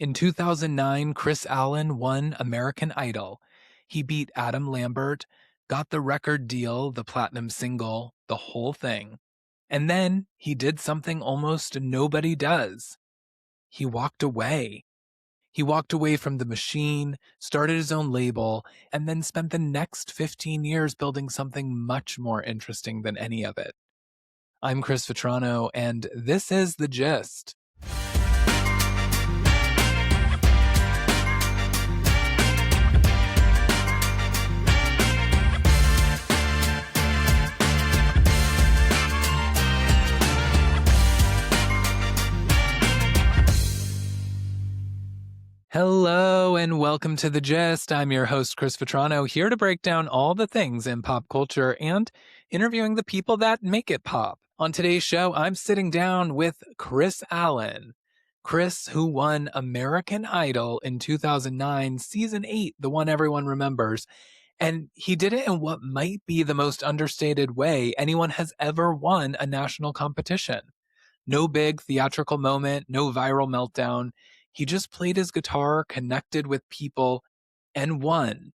In 2009, Kris Allen won American Idol. He beat Adam Lambert, got the record deal, the platinum single, the whole thing. And then he did something almost nobody does. He walked away. He walked away from the machine, started his own label, and then spent the next 15 years building something much more interesting than any of it. I'm Chris Vetrano, and this is The Gist. Hello and welcome to The Gist. I'm your host, Chris Vetrano, here to break down all the things in pop culture and interviewing the people that make it pop. On today's show, I'm sitting down with Kris Allen. Kris, who won American Idol in 2009, season 8, the one everyone remembers. And he did it in what might be the most understated way anyone has ever won a national competition. No big theatrical moment, no viral meltdown. He just played his guitar, connected with people, and won.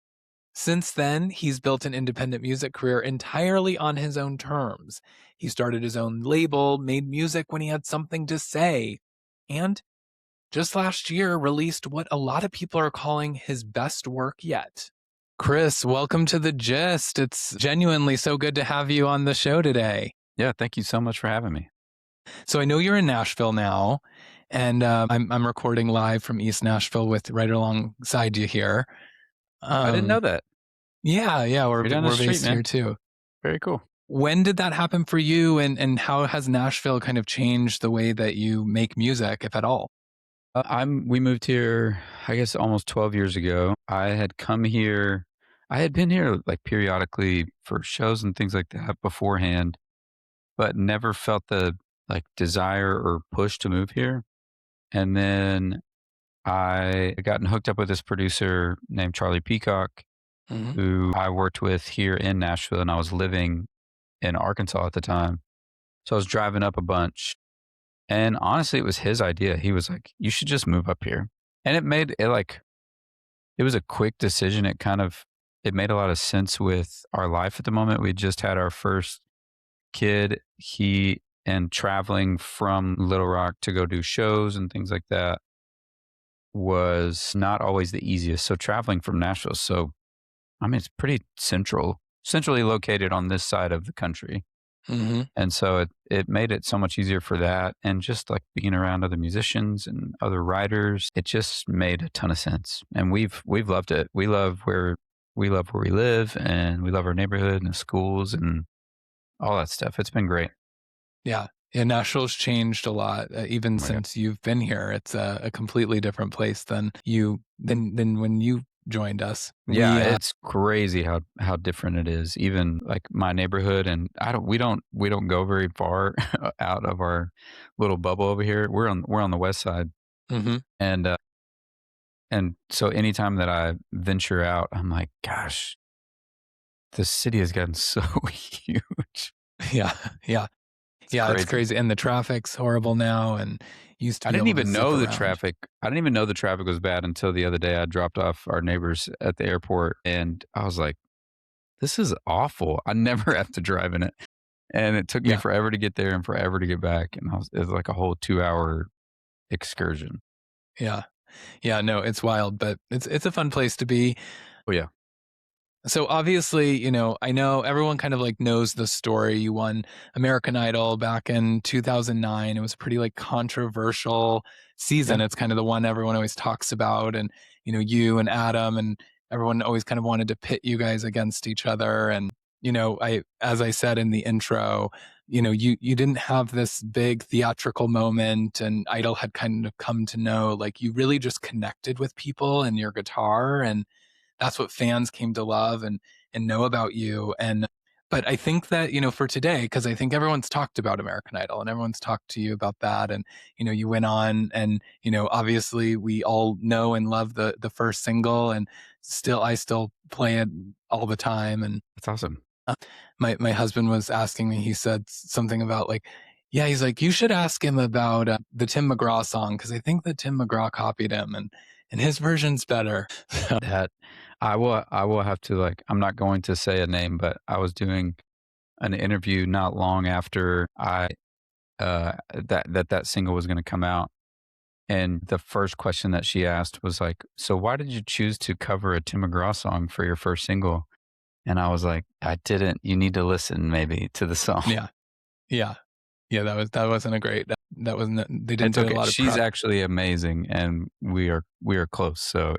Since then, he's built an independent music career entirely on his own terms. He started his own label, made music when he had something to say, and just last year released what a lot of people are calling his best work yet. Kris, welcome to The Gist. It's genuinely so good to have you on the show today. Yeah, thank you so much for having me. So I know you're in Nashville now, and I'm recording live from East Nashville with right alongside you here. I didn't know that. Yeah, we're down the street, based man. here too. Very cool. When did that happen for you, and how has Nashville kind of changed the way that you make music, if at all? We moved here, I guess, almost 12 years ago. I had come here. I had been here like periodically for shows and things like that beforehand, but never felt the like desire or push to move here. And then I had gotten hooked up with this producer named Charlie Peacock, who I worked with here in Nashville, and I was living in Arkansas at the time. So I was driving up a bunch. And honestly, it was his idea. He was like, you should just move up here. And it was a quick decision. It made a lot of sense with our life at the moment. We just had our first kid. And traveling from Little Rock to go do shows and things like that was not always the easiest. So traveling from Nashville. So, I mean, it's pretty centrally located on this side of the country. And so it made it so much easier for that. And just like being around other musicians and other writers, it just made a ton of sense. And we've loved it. We love where we live, and we love our neighborhood and the schools and all that stuff. It's been great. Yeah, Nashville's changed a lot, even since you've been here. It's a completely different place than when you joined us. Yeah, it's crazy how different it is. Even like my neighborhood, and we don't go very far out of our little bubble over here. We're on the west side, and so anytime that I venture out, I'm like, gosh, the city has gotten so huge. Yeah. It's crazy, and the traffic's horrible now. And used to. I didn't even know the traffic. I didn't even know the traffic was bad until the other day. I dropped off our neighbors at the airport, and I was like, "This is awful. I never have to drive in it." And it took me forever to get there and forever to get back, and it was like a whole 2-hour excursion. Yeah, no, it's wild, but it's a fun place to be. Oh yeah. So obviously, I know everyone kind of like knows the story. You won American Idol back in 2009. It was a pretty like controversial season. Yeah. It's kind of the one everyone always talks about. And, you and Adam and everyone always kind of wanted to pit you guys against each other. And, as I said in the intro, you didn't have this big theatrical moment, and Idol had kind of come to know, like, you really just connected with people and your guitar, and that's what fans came to love and know about you. But I think that, for today, because I think everyone's talked about American Idol and everyone's talked to you about that. And, you went on and, obviously we all know and love the first single, and I still play it all the time. And that's awesome. My husband was asking me, he said something about like, Yeah, he's like, you should ask him about the Tim McGraw song because I think that Tim McGraw copied him and his version's better. That I will have to, like, I'm not going to say a name, but I was doing an interview not long after that single was going to come out, and the first question that she asked was like, "So why did you choose to cover a Tim McGraw song for your first single?" And I was like, "I didn't. You need to listen maybe to the song." Yeah, yeah, yeah. That wasn't a great. That wasn't. They didn't It's do a okay. lot of She's prep. actually amazing, and we are close. So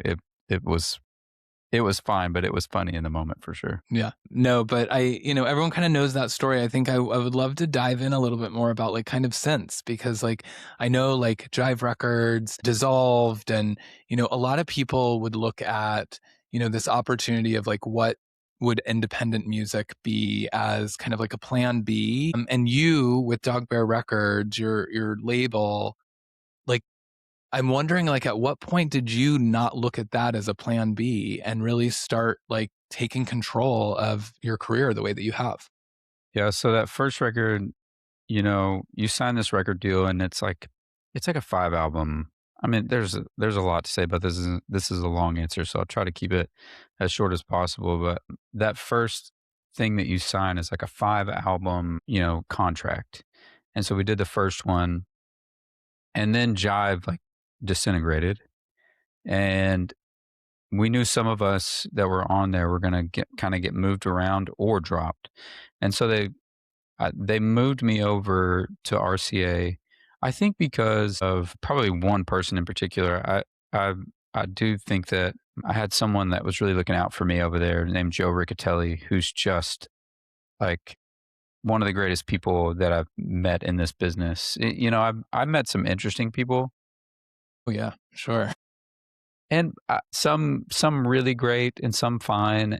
it was fine, but it was funny in the moment for sure. Yeah. No, but everyone kind of knows that story. I think I would love to dive in a little bit more about like kind of since, because like I know like Jive Records dissolved and, a lot of people would look at, this opportunity of like what would independent music be as kind of like a plan B. And you with DogBear Records, your label, like I'm wondering, like, at what point did you not look at that as a plan B and really start like taking control of your career the way that you have? Yeah. So that first record, you sign this record deal, and it's like a 5 album. I mean, there's a lot to say, but this is a long answer, so I'll try to keep it as short as possible. But that first thing that you sign is like a 5 album, contract. And so we did the first one, and then Jive like disintegrated, and we knew some of us that were on there were gonna get moved around or dropped, and so they moved me over to RCA. I think because of probably one person in particular. I I do think that I had someone that was really looking out for me over there named Joe Riccatelli, who's just like one of the greatest people that I've met in this business. I've met some interesting people, Oh yeah, sure. and some really great and some fine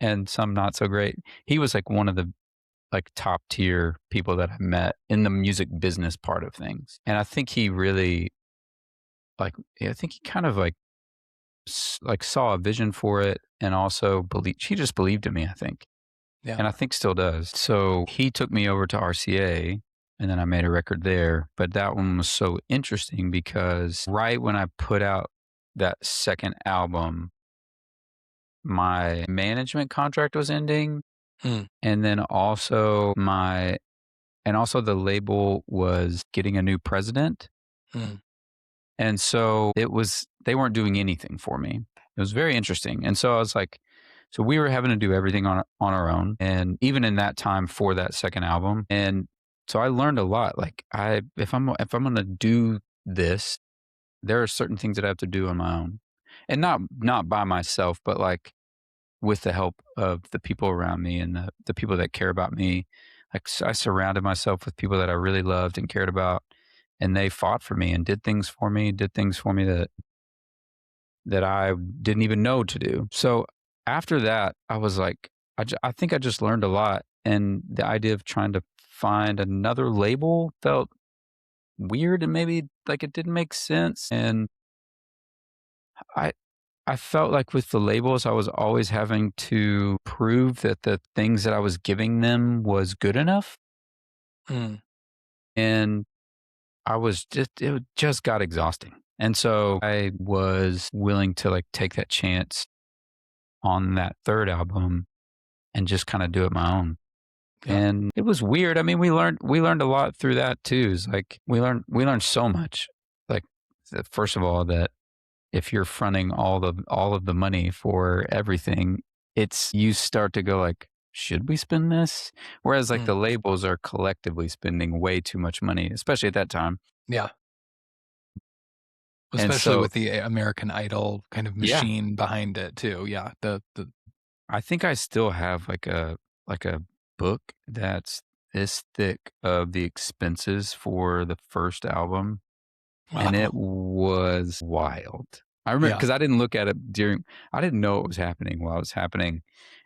and some not so great. He was like one of the like top tier people that I met in the music business part of things. And I think he really like I think he kind of like saw a vision for it, and also believed he just believed in me, I think. Yeah. And I think still does. So he took me over to RCA, and then I made a record there. But that one was so interesting because right when I put out that second album, my management contract was ending, Mm, and then also the label was getting a new president. mm, And so they weren't doing anything for me. It was very interesting. And so I was like, so we were having to do everything on our own. And even in that time for that second album. And so I learned a lot. Like if I'm going to do this, there are certain things that I have to do on my own, and not by myself, but like with the help of the people around me and the people that care about me. Like I surrounded myself with people that I really loved and cared about, and they fought for me and did things for me that I didn't even know to do. So after that, I was like, I think I just learned a lot, and the idea of trying to find another label felt weird and maybe like it didn't make sense. And I I felt like with the labels, I was always having to prove that the things that I was giving them was good enough. mm. And it just got exhausting. And so I was willing to like take that chance on that third album and just kind of do it my own. Yeah. And it was weird. I mean, we learned a lot through that too. It's like we learned so much. Like first of all, that if you're fronting all of the money for everything, you start to go like, should we spend this? Whereas like Mm, the labels are collectively spending way too much money, especially at that time. yeah. And Especially so, with the American Idol kind of yeah, machine behind it too. Yeah. The I think I still have like a book that's this thick of the expenses for the first album, and it wow. was wild. I remember Yeah. because I didn't know what was happening while it was happening,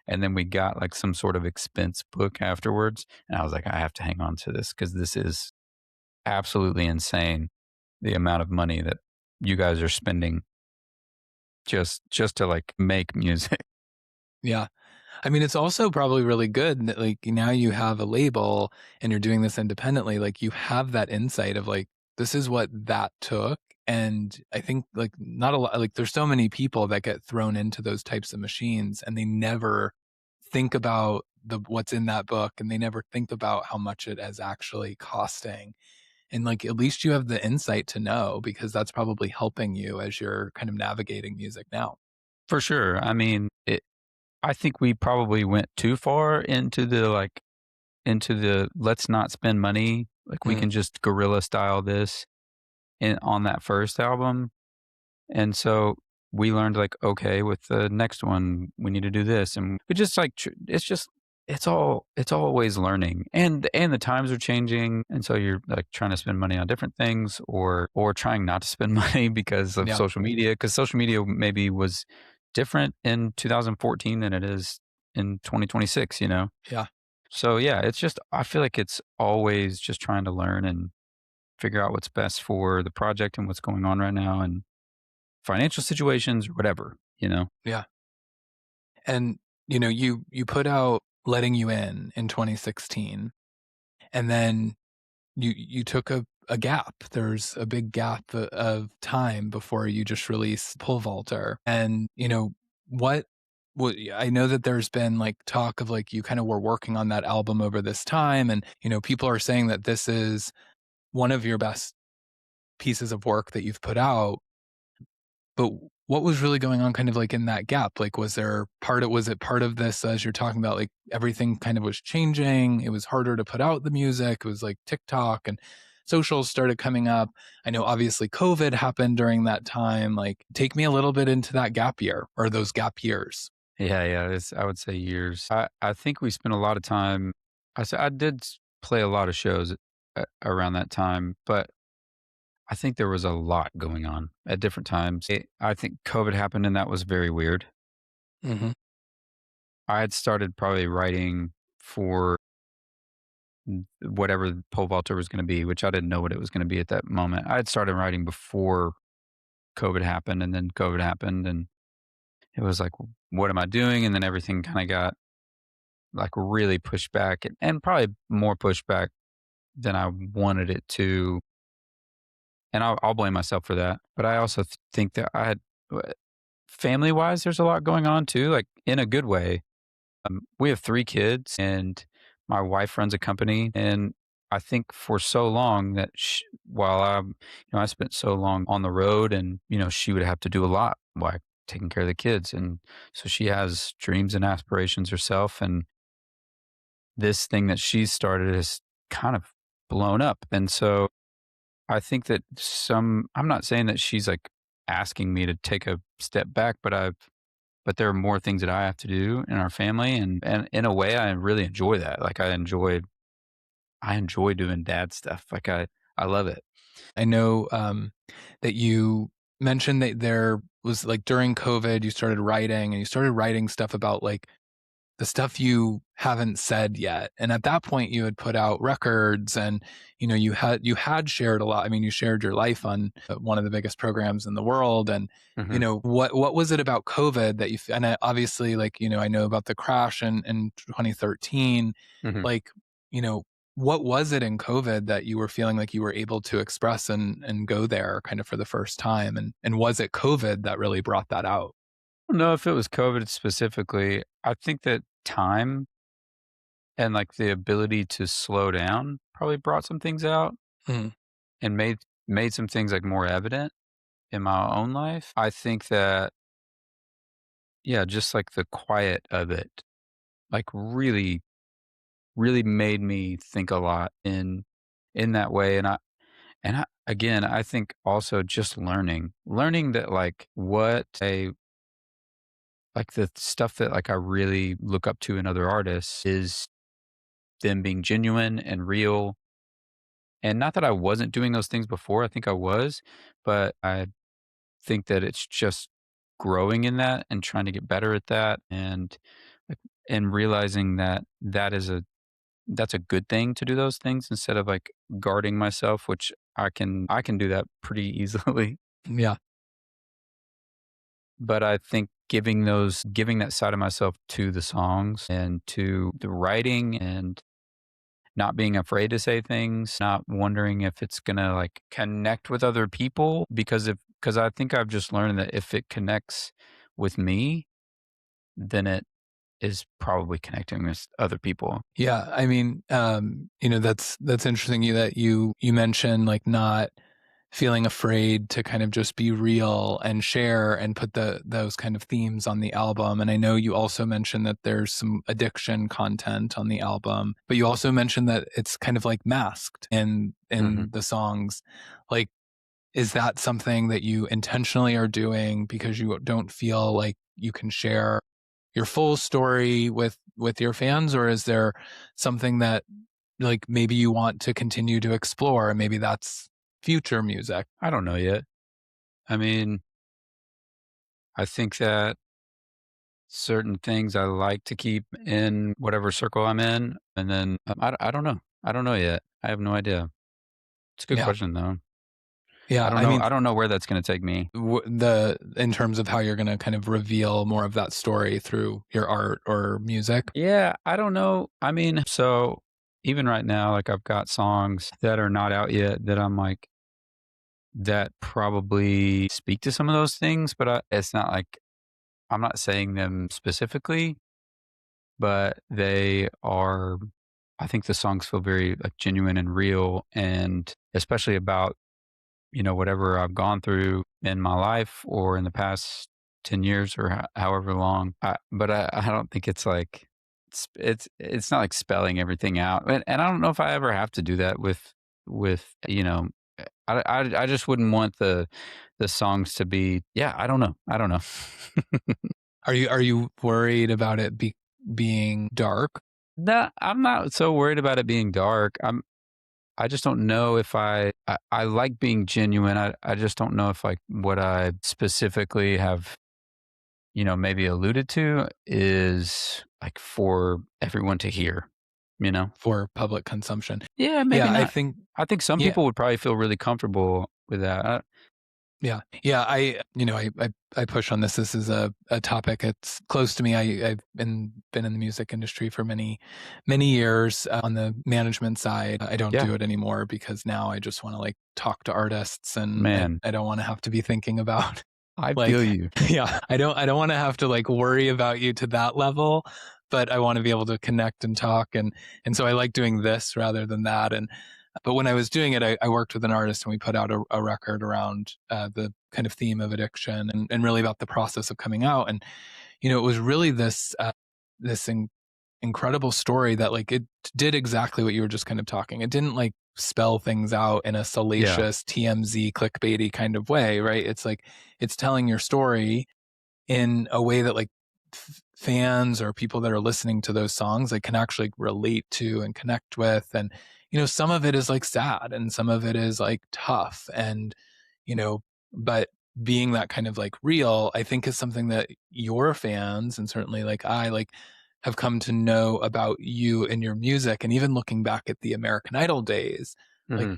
and then we got like some sort of expense book afterwards, and I was like, I have to hang on to this because this is absolutely insane, the amount of money that you guys are spending just to like make music. Yeah. I mean, it's also probably really good that, like, now you have a label and you're doing this independently, like, you have that insight of, like, this is what that took, and I think, like, not a lot like, there's so many people that get thrown into those types of machines, and they never think about what's in that book, and they never think about how much it is actually costing, and, like, at least you have the insight to know because that's probably helping you as you're kind of navigating music now. For sure. I mean, I think we probably went too far into the let's not spend money. Like we Mm, can just guerrilla style this on that first album. And so we learned like, okay, with the next one, we need to do this. And we just like, it's just, it's always learning and the times are changing. And so you're like trying to spend money on different things or trying not to spend money because of yeah, social media. Cause social media maybe was different in 2014 than it is in 2026, you know? yeah. So yeah, it's just, I feel like it's always just trying to learn and figure out what's best for the project and what's going on right now. And financial situations or whatever, you know? Yeah. And, you put out Letting You In 2016, and then you took a gap. There's a big gap of time before you just release Pole Vaulter. And, what I know that there's been, like, talk of, like, you kinda were working on that album over this time, and, people are saying that this is one of your best pieces of work that you've put out. But what was really going on kind of like in that gap? Like, was it part of this as you're talking about, like, everything kind of was changing, it was harder to put out the music, it was like TikTok and socials started coming up. I know obviously COVID happened during that time. Like, take me a little bit into that gap year or those gap years. Yeah, yeah. I would say years. I think we spent a lot of time. I did play a lot of shows around that time, but I think there was a lot going on at different times. I think COVID happened and that was very weird. Mhm. I had started probably writing for whatever pole vaulter was going to be, which I didn't know what it was going to be at that moment. I had started writing before COVID happened and then COVID happened and it was like, what am I doing? And then everything kind of got like really pushed back and probably more pushed back than I wanted it to. And I'll blame myself for that. But I also think that I had family wise, there's a lot going on too, like in a good way. We have 3 kids and my wife runs a company. And I think for so long that while I spent so long on the road and, she would have to do a lot while taking care of the kids. And so she has dreams and aspirations herself. And this thing that she's started has kind of blown up. And so I think that I'm not saying that she's like asking me to take a step back, but there are more things that I have to do in our family. And in a way, I really enjoy that. Like I enjoy doing dad stuff. Like I love it. I know, that you mentioned that there was, like, during COVID, you started writing and you started writing stuff about, like, the stuff you haven't said yet. And at that point, you had put out records, and you had shared a lot. I mean, you shared your life on one of the biggest programs in the world. And Hmm. what was it about COVID that and obviously, like, I know about the crash in 2013. Hmm. Like, you know, what was it in COVID that you were feeling like you were able to express and go there kind of for the first time? And was it COVID that really brought that out? I don't know if it was COVID specifically. I think that time and like the ability to slow down probably brought some things out Mhm. and made some things like more evident in my own life. I think that yeah, just like the quiet of it, like really, really made me think a lot in that way. And I again, I think also just learning that like what a like the stuff that like I really look up to in other artists is them being genuine and real. And not that I wasn't doing those things before, I think I was, but I think that it's just growing in that and trying to get better at that like, and realizing that that's a good thing to do those things instead of like guarding myself, which I can do that pretty easily. Yeah. But I think giving that side of myself to the songs and to the writing and not being afraid to say things, not wondering if it's gonna like connect with other people because I think I've just learned that if it connects with me, then it is probably connecting with other people. Yeah, I mean, that's interesting that you mentioned like not feeling afraid to kind of just be real and share and put those kind of themes on the album. And I know you also mentioned that there's some addiction content on the album, but you also mentioned that it's kind of like masked in Mhm. the songs. Like, is that something that you intentionally are doing because you don't feel like you can share your full story with your fans, or is there something that like maybe you want to continue to explore and maybe that's future music? I don't know yet. I mean, I think that certain things I like to keep in whatever circle I'm in, and then I don't know. I don't know yet. I have no idea. It's a good Yeah. question though. I Yeah, don't I know. mean, I don't know where that's going to take me. the in terms of how you're going to kind of reveal more of that story through your art or music. Yeah, I don't know. I mean, so even right now, like I've got songs that are not out yet that I'm like that probably speak to some of those things, but it's not like I'm not saying them specifically, but they are. I think the songs feel very like genuine and real, and especially about whatever I've gone through in my life or in the past 10 years or however long. But I don't think it's like it's not like spelling everything out, and I don't know if I ever have to do that with I just wouldn't want the songs to be. Yeah, I don't know. Are you worried about it being dark? No, I'm not so worried about it being dark. I just don't know if I like being genuine. I just don't know if like what I specifically have, maybe alluded to is like for everyone to hear, you know? For public consumption? Yeah, maybe Yeah, I not. think I think some yeah. people would probably feel really comfortable with that. Yeah. Yeah. I push on this. This is a topic. It's close to me. I've been in the music industry for many years on the management side. I don't Yeah, do it anymore because now I just want to like talk to artists and man, I don't want to have to be thinking about I feel like, you. yeah, I don't want to have to like worry about you to that level, but I want to be able to connect and talk and so I like doing this rather than that. And but when I was doing it, I worked with an artist and we put out a record around the kind of theme of addiction and really about the process of coming out. And it was really this incredible story that like it did exactly what you were just kind of talking. It didn't like spell things out in a Yeah. salacious TMZ clickbaity kind of way, right? It's like it's telling your story in a way that like fans or people that are listening to those songs like can actually relate to and connect with. And some of it is like sad and some of it is like tough and you know but being that kind of like real, I think, is something that your fans and certainly like I like have come to know about you and your music. And even looking back at the American Idol days, like Hmm.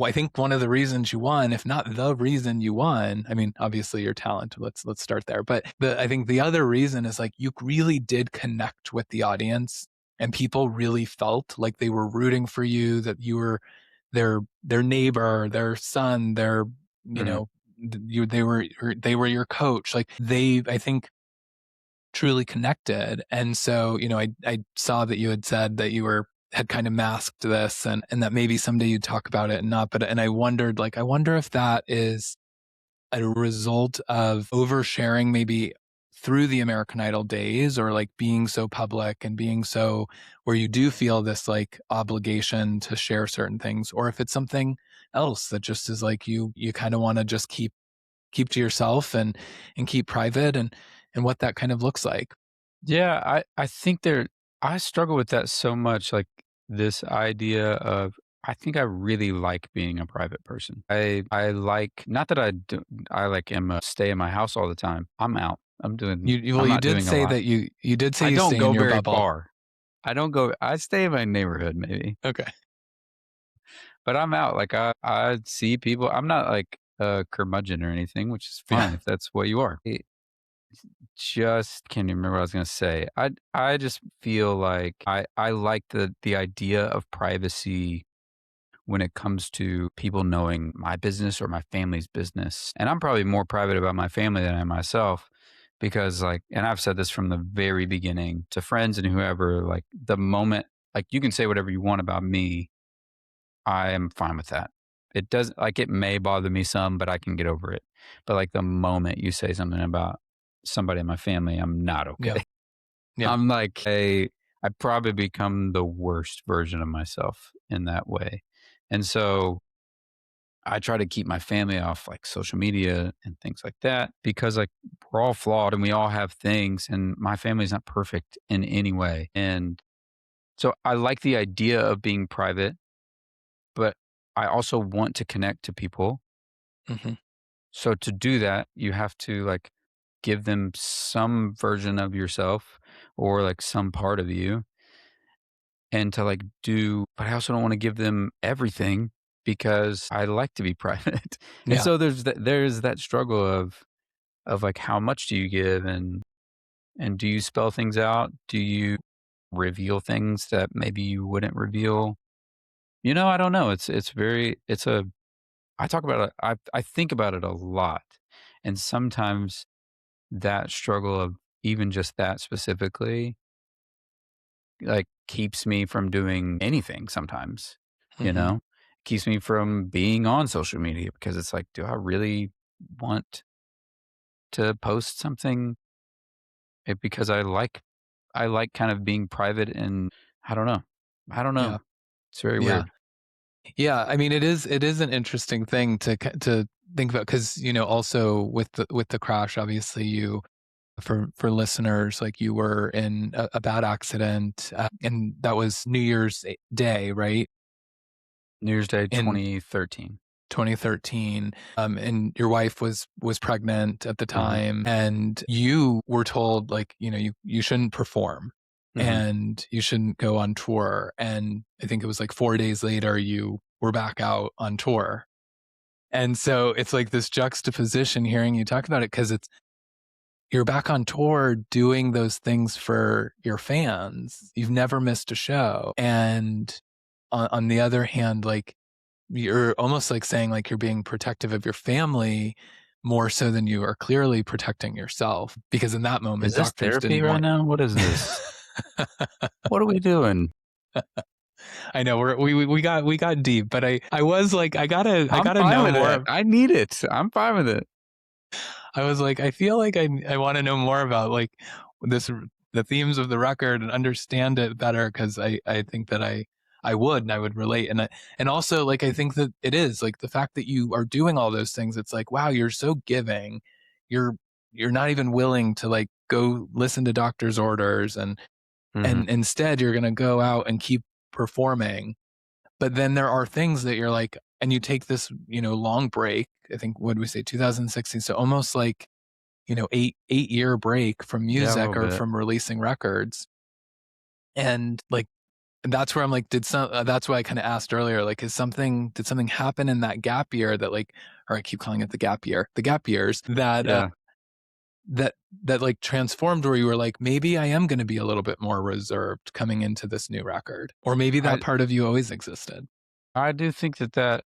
I think one of the reasons you won, if not the reason you won, I mean, obviously your talent, let's start there. But I think the other reason is like you really did connect with the audience and people really felt like they were rooting for you, that you were their neighbor, their son, their, you Hmm. know, they were your coach. Like they, I think, truly connected. And so, I saw that you had said that you had kind of masked this and that maybe someday you'd talk about it and not, but, and I wondered, like, I wonder if that is a result of oversharing maybe through the American Idol days or like being so public and being so where you do feel this like obligation to share certain things, or if it's something else that just is like you kind of want to just keep to yourself and keep private and what that kind of looks like. Yeah, I think I struggle with that so much, like this idea of I think I really like being a private person. I like not that I like am stay in my house all the time. I'm out. Well, I'm you not did doing a say lot. that you did say I you don't stay in go your very bubble. far. I stay in my neighborhood maybe. Okay. But I'm out. Like I see people. I'm not like a curmudgeon or anything, which is Yeah. fine if that's what you are. just can't even remember what I was gonna say. I just feel like I like the idea of privacy when it comes to people knowing my business or my family's business. And I'm probably more private about my family than I am myself because like and I've said this from the very beginning to friends and whoever, like the moment like you can say whatever you want about me, I am fine with that. It does like it may bother me some, but I can get over it. But like the moment you say something about somebody in my family, I'm not Yeah. okay. Yeah. I'm like I probably become the worst version of myself in that way. And so I try to keep my family off like social media and things like that because like we're all flawed and we all have things and my family's not perfect in any way. And so I like the idea of being private, but I also want to connect to people. Hmm. So to do that, you have to like give them some version of yourself or like some part of you and to like do, but I also don't want to give them everything because I like to be private. And Yeah. so there's that struggle of like how much do you give and do you spell things out? Do you reveal things that maybe you wouldn't reveal? You know, I don't know. It's very it's a I talk about it I think about it a lot. And sometimes that struggle of even just that specifically like keeps me from doing anything sometimes, you Hmm. know? Keeps me from being on social media because it's like, do I really want to post something because I like kind of being private and I don't know. I don't know. Yeah. It's very Yeah. weird. Yeah. I mean, it is an interesting thing to think about because also with the crash, obviously you for listeners, like you were in a bad accident, and that was New Year's Day, right? New Year's Day In 2013. 2013, and your wife was pregnant at the Uh-huh. time, and you were told like you shouldn't perform, Mhm. and you shouldn't go on tour, and I think it was like 4 days later you were back out on tour, and so it's like this juxtaposition hearing you talk about it because it's you're back on tour doing those things for your fans. You've never missed a show. And on the other hand, like you're almost like saying like you're being protective of your family more so than you are clearly protecting yourself. Because in that Is moment, this doctors therapy didn't right want. now? What is this? What are we doing? I know we got deep, but I was like I I'm gotta fine know with it. more. I need it. I'm fine with it. I was like, I feel like I want to know more about like this the themes of the record and understand it better because I think that I would and I would relate and also like I think that it is like the fact that you are doing all those things. It's like wow, you're so giving. You're you're not even willing to like go listen to doctor's orders Mhm. and instead you're gonna go out and keep performing. But then there are things that you're like, and you take this long break. I think what did we say 2016? So almost like 8 year break from Yeah, a little music or bit. from releasing records. And like, that's where I'm like, that's why I kind of asked earlier, like, did something happen in that gap year that like, or I keep calling it the gap years Yeah. that, that like transformed where you were like, maybe I am going to be a little bit more reserved coming into this new record. Or maybe that I part of you always existed. I do think that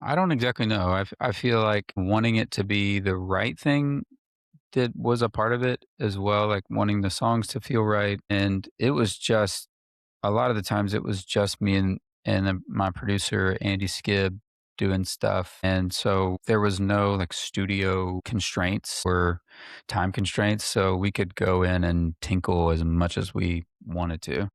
I don't exactly know. I feel like wanting it to be the right thing did was a part of it as well, like wanting the songs to feel right. And it was just a lot of the times it was just me and my producer Andy Skibb doing stuff. And so there was no like studio constraints or time constraints. So we could go in and tinkle as much as we wanted to,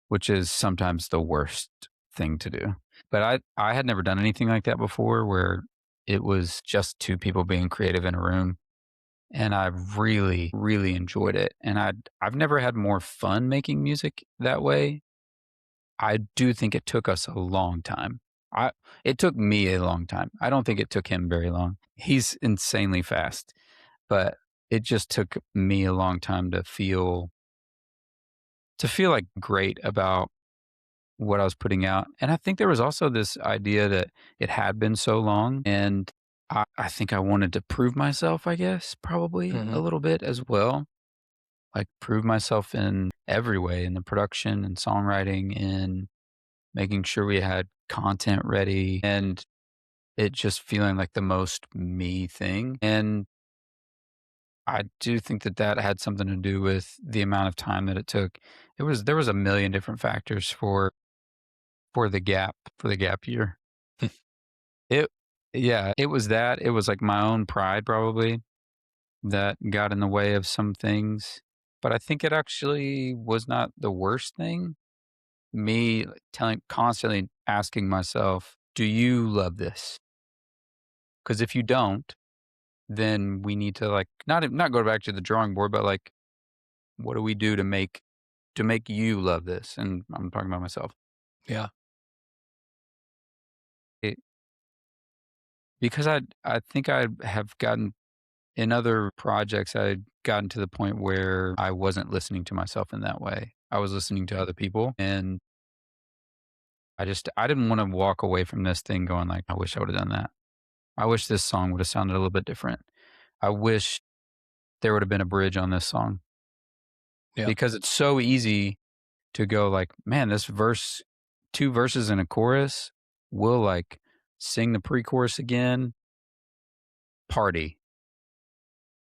which is sometimes the worst thing to do. But I had never done anything like that before where it was just two people being creative in a room and I really really enjoyed it. And I've never had more fun making music that way. I do think it took us a long time. I It took me a long time. I don't think it took him very long. He's insanely fast, but it just took me a long time to feel like great about what I was putting out. And I think there was also this idea that it had been so long and I think I wanted to prove myself, I guess, probably a Hmm. little bit as well. Like prove myself in every way in the production and songwriting and making sure we had content ready and it just feeling like the most me thing. And I do think that that had something to do with the amount of time that it took. There was a million different factors for the gap year. It yeah, it was that. It was like my own pride probably that got in the way of some things, but I think it actually was not the worst thing. Me like, telling constantly asking myself, "Do you love this?" Because if you don't, then we need to like not go back to the drawing board, but like, what do we do to make you love this? And I'm talking about myself. Yeah. It, because I think I have gotten in other projects, I'd gotten to the point where I wasn't listening to myself in that way. I was listening to other people, and I didn't want to walk away from this thing going like, I wish I would have done that. I wish this song would have sounded a little bit different. I wish there would have been a bridge on this song Yeah. because it's so easy to go like, man, this verse, two verses and a chorus, will like sing the pre-chorus again, party.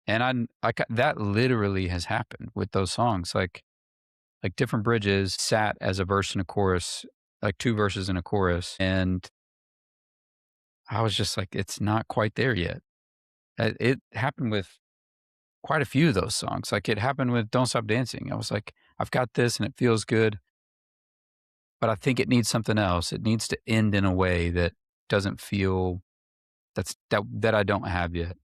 And I like that literally has happened with those songs. Like different bridges sat as a verse and a chorus, like two verses and a chorus, and I was just like, it's not quite there yet. It happened with quite a few of those songs. Like it happened with "Don't Stop Dancing." I was like, I've got this and it feels good, but I think it needs something else. It needs to end in a way that doesn't feel that I don't have yet.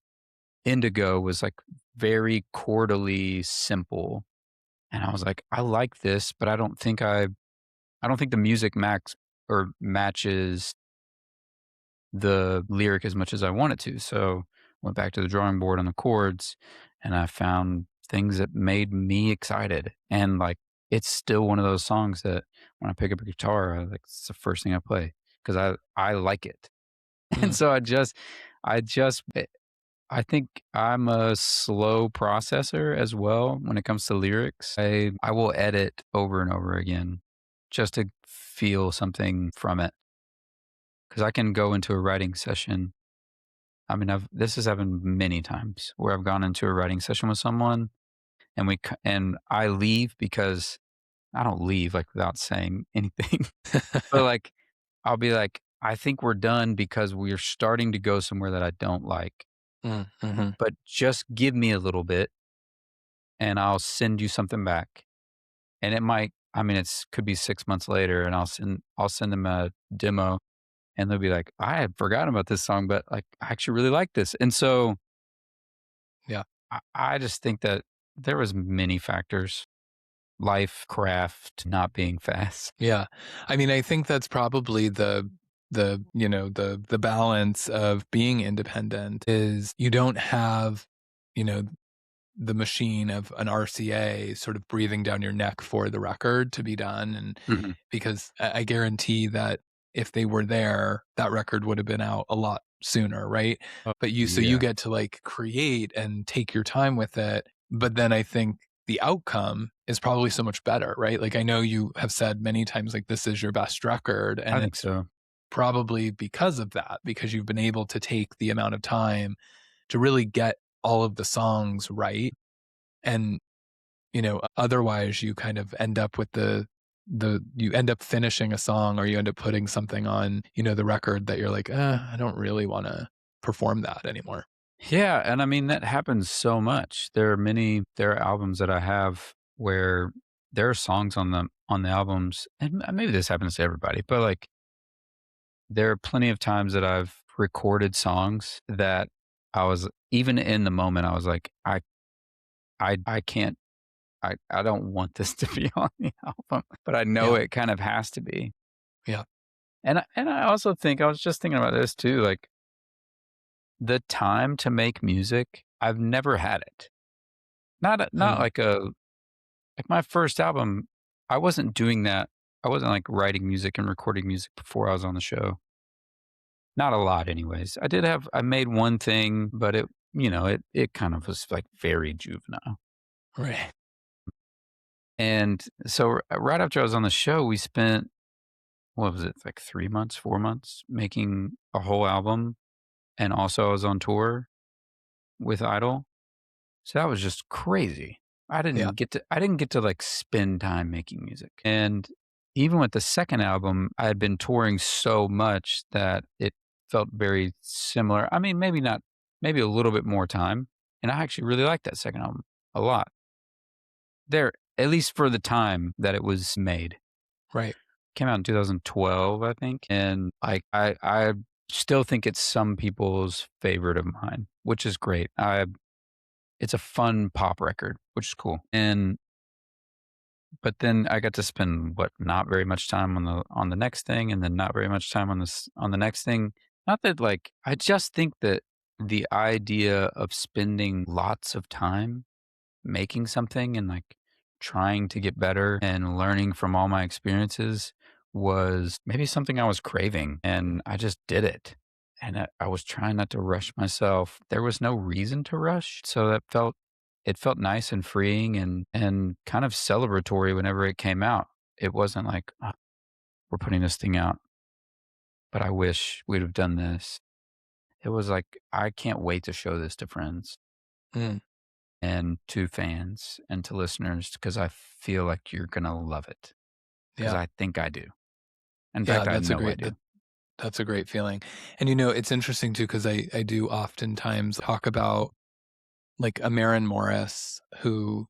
Indigo was like very chordally simple, and I was like, I like this, but I don't think the music max or matches the lyric as much as I want it to. So went back to the drawing board on the chords and I found things that made me excited. And like it's still one of those songs that when I pick up a guitar, it's the first thing I play because I like it. And Mm. so I just I think I'm a slow processor as well when it comes to lyrics. I will edit over and over again just to feel something from it because I can go into a writing session. I mean, I've this has happened many times where I've gone into a writing session with someone and and I leave because I don't leave like without saying anything, but like I'll be like, I think we're done because we're starting to go somewhere that I don't like, Mm, mhm. but just give me a little bit and I'll send you something back. And it might, I mean, could be 6 months later, and I'll send them a demo, and they'll be like, I had forgotten about this song, but like I actually really like this. And so Yeah. I just think that there was many factors, life, craft, not being fast. Yeah. I mean, I think that's probably the balance of being independent is you don't have, you know, the machine of an RCA sort of breathing down your neck for the record to be done. And Mhm. because I guarantee that if they were there, that record would have been out a lot sooner, right? Oh, But so you yeah, get to like create and take your time with it. But then I think the outcome is probably so much better, right? Like I know you have said many times, like, this is your best record. I And think it's so. probably because of that, because you've been able to take the amount of time to really get all of the songs right. And otherwise you kind of end up with you end up finishing a song, or you end up putting something on, the record that you're like, I don't really want to perform that anymore. Yeah, and I mean that happens so much. There are albums that I have where there are songs on the albums, and maybe this happens to everybody, but like there are plenty of times that I've recorded songs that I was even in the moment I was like, I can't I don't want this to be on the album, but I know Yeah. it kind of has to be. Yeah. And I also think I was just thinking about this too, like the time to make music, I've never had it. Not Mm. like a like my first album, I wasn't doing that. I wasn't like writing music and recording music before I was on the show. Not a lot anyways. I made one thing, but it kind of was, like, very juvenile. Right. And so right after I was on the show, we spent, what was it, like 3 months, 4 months making a whole album, and also I was on tour with Idol. So that was just crazy. Yeah. I didn't get to, like, spend time making music. And even with the second album, I had been touring so much that it felt very similar. I mean, maybe not, maybe a little bit more time. And I actually really liked that second album a lot. There, at least for the time that it was made. Right. Came out in 2012, I think. And like I still think it's some people's favorite of mine, which is great. It's a fun pop record, which is cool. And but then I got to spend not very much time on the next thing, and then not very much time on the next thing. Not that, like, I just think that the idea of spending lots of time making something and, like, trying to get better and learning from all my experiences was maybe something I was craving, and I just did it. And I was trying not to rush myself. There was no reason to rush, so it felt nice and freeing and kind of celebratory whenever it came out. It wasn't like, "Oh, we're putting this thing out, but I wish we'd have done this." It was like, "I can't wait to show this to friends Mm. and to fans and to listeners because I feel like you're gonna love it, because Yeah. I think I do. In Yeah. fact, I know I do." That's a great feeling. And it's interesting too, because I do oftentimes talk about like a Maren Morris who,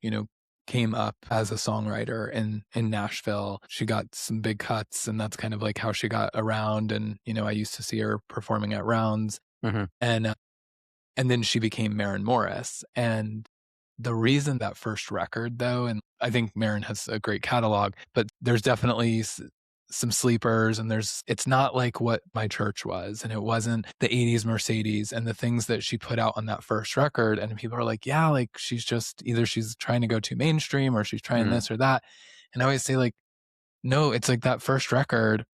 came up as a songwriter in Nashville. She got some big cuts, and that's kind of like how she got around. And, I used to see her performing at rounds. Mhm. And then she became Maren Morris. And the reason that first record, though, and I think Maren has a great catalog, but there's definitely some sleepers, and it's not like what My Church was, and it wasn't the 80s Mercedes and the things that she put out on that first record. And people are like, yeah, like she's just either she's trying to go too mainstream or she's trying Mhm. this or that. And I always say, like, no, it's like that first record,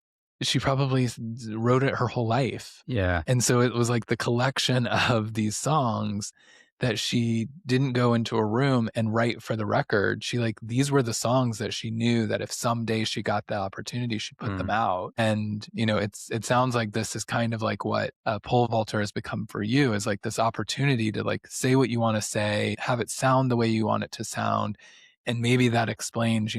she probably wrote it her whole life. Yeah. And so it was like the collection of these songs that she didn't go into a room and write for the record. She like these were the songs that she knew that if someday she got the opportunity, she'd put them Mm. out. And it sounds like this is kind of like what pole vaulter has become for you, is like this opportunity to like say what you want to say, have it sound the way you want it to sound. And maybe that explains,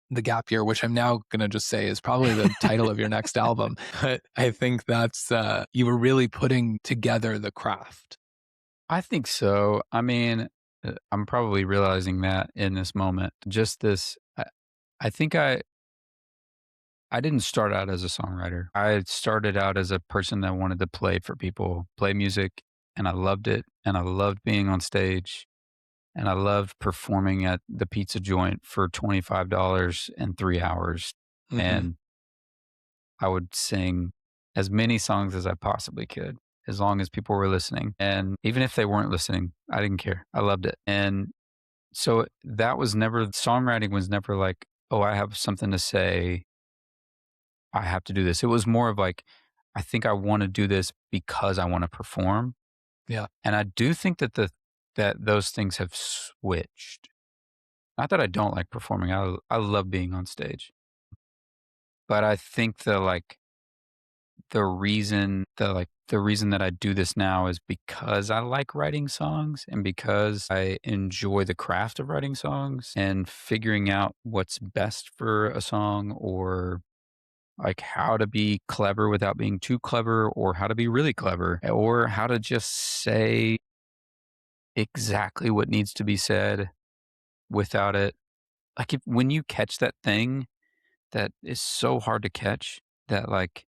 the gap year, which I'm now gonna just say is probably the title of your next album. But I think that's you were really putting together the craft. I think so. I mean, I'm probably realizing that in this moment. Just this I think I didn't start out as a songwriter. I started out as a person that wanted to play for people, play music, and I loved it, and I loved being on stage, and I loved performing at the pizza joint for $25 and 3 hours, Mhm. and I would sing as many songs as I possibly could, as long as people were listening, and even if they weren't listening, I didn't care. I loved it, and so that was never songwriting was never like, "Oh, I have something to say. I have to do this." It was more of like, I think I wanna do this because I wanna perform, Yeah. and I do think that those things have switched. Not that I don't like performing, I love being on stage, but I think the reason that I do this now is because I like writing songs and because I enjoy the craft of writing songs and figuring out what's best for a song, or like how to be clever without being too clever, or how to be really clever, or how to just say exactly what needs to be said without it. Like, when you catch that thing that is so hard to catch, that like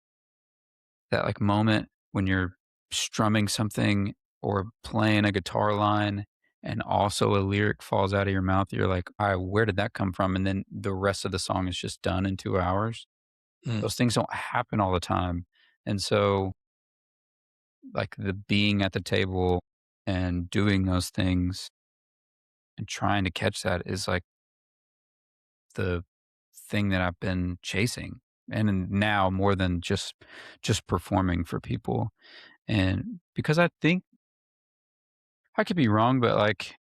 moment when you're strumming something or playing a guitar line and also a lyric falls out of your mouth, you're like, "All right, where did that come from?" And then the rest of the song is just done in 2 hours. Mm. Those things don't happen all the time. And so, like, the being at the table and doing those things and trying to catch that is, like, the thing that I've been chasing. and now more than just performing for people. And because I think I could be wrong, but like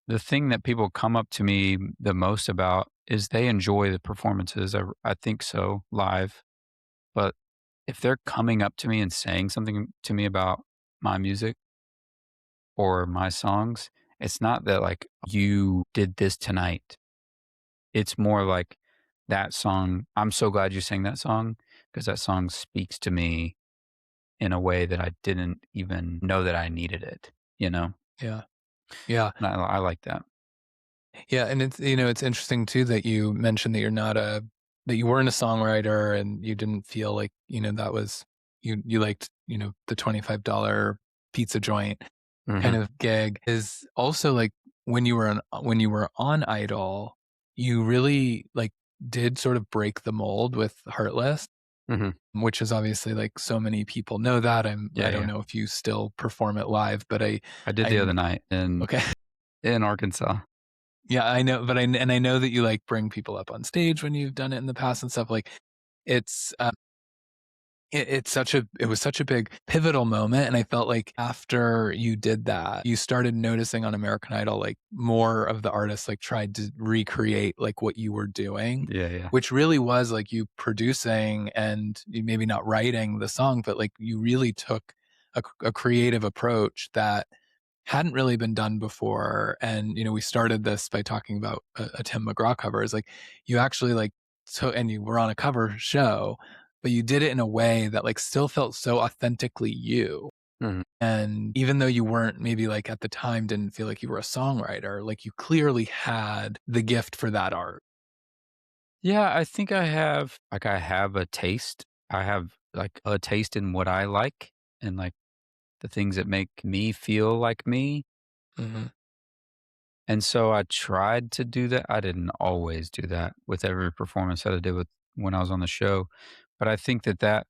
the thing that people come up to me the most about is they enjoy the performances. I think so live, but if they're coming up to me and saying something to me about my music or my songs, it's not that like you did this tonight. It's more like that song. I'm so glad you sang that song because that song speaks to me in a way that I didn't even know that I needed it, you know? Yeah. Yeah. And I like that. Yeah, and it's it's interesting too that you mentioned that that you weren't a songwriter and you didn't feel like, that was you liked, the $25 pizza joint kind Mhm. of gig is also like when you were on Idol, you really like did sort of break the mold with Heartless, Mhm. which is obviously like so many people know that. I Yeah, don't yeah. know if you still perform it live, but I did I the other night okay. in Arkansas. Yeah, I know, but I know that you, like, bring people up on stage when you've done it in the past and stuff, like, it's, it was such a big pivotal moment, and I felt like after you did that, you started noticing on American Idol, like, more of the artists, like, tried to recreate, like, what you were doing, Yeah, yeah. which really was, like, you producing and you maybe not writing the song, but, like, you really took a creative approach that hadn't really been done before. And, we started this by talking about a Tim McGraw cover. Is like you actually like so, and you were on a cover show, but you did it in a way that like still felt so authentically you. Mhm. And even though you weren't maybe like at the time didn't feel like you were a songwriter, like you clearly had the gift for that art. Yeah, I think I have a taste. I have, like, a taste in what I like and, like, the things that make me feel like me, Hmm. and so I tried to do that. I didn't always do that with every performance that I did with when I was on the show, but I think that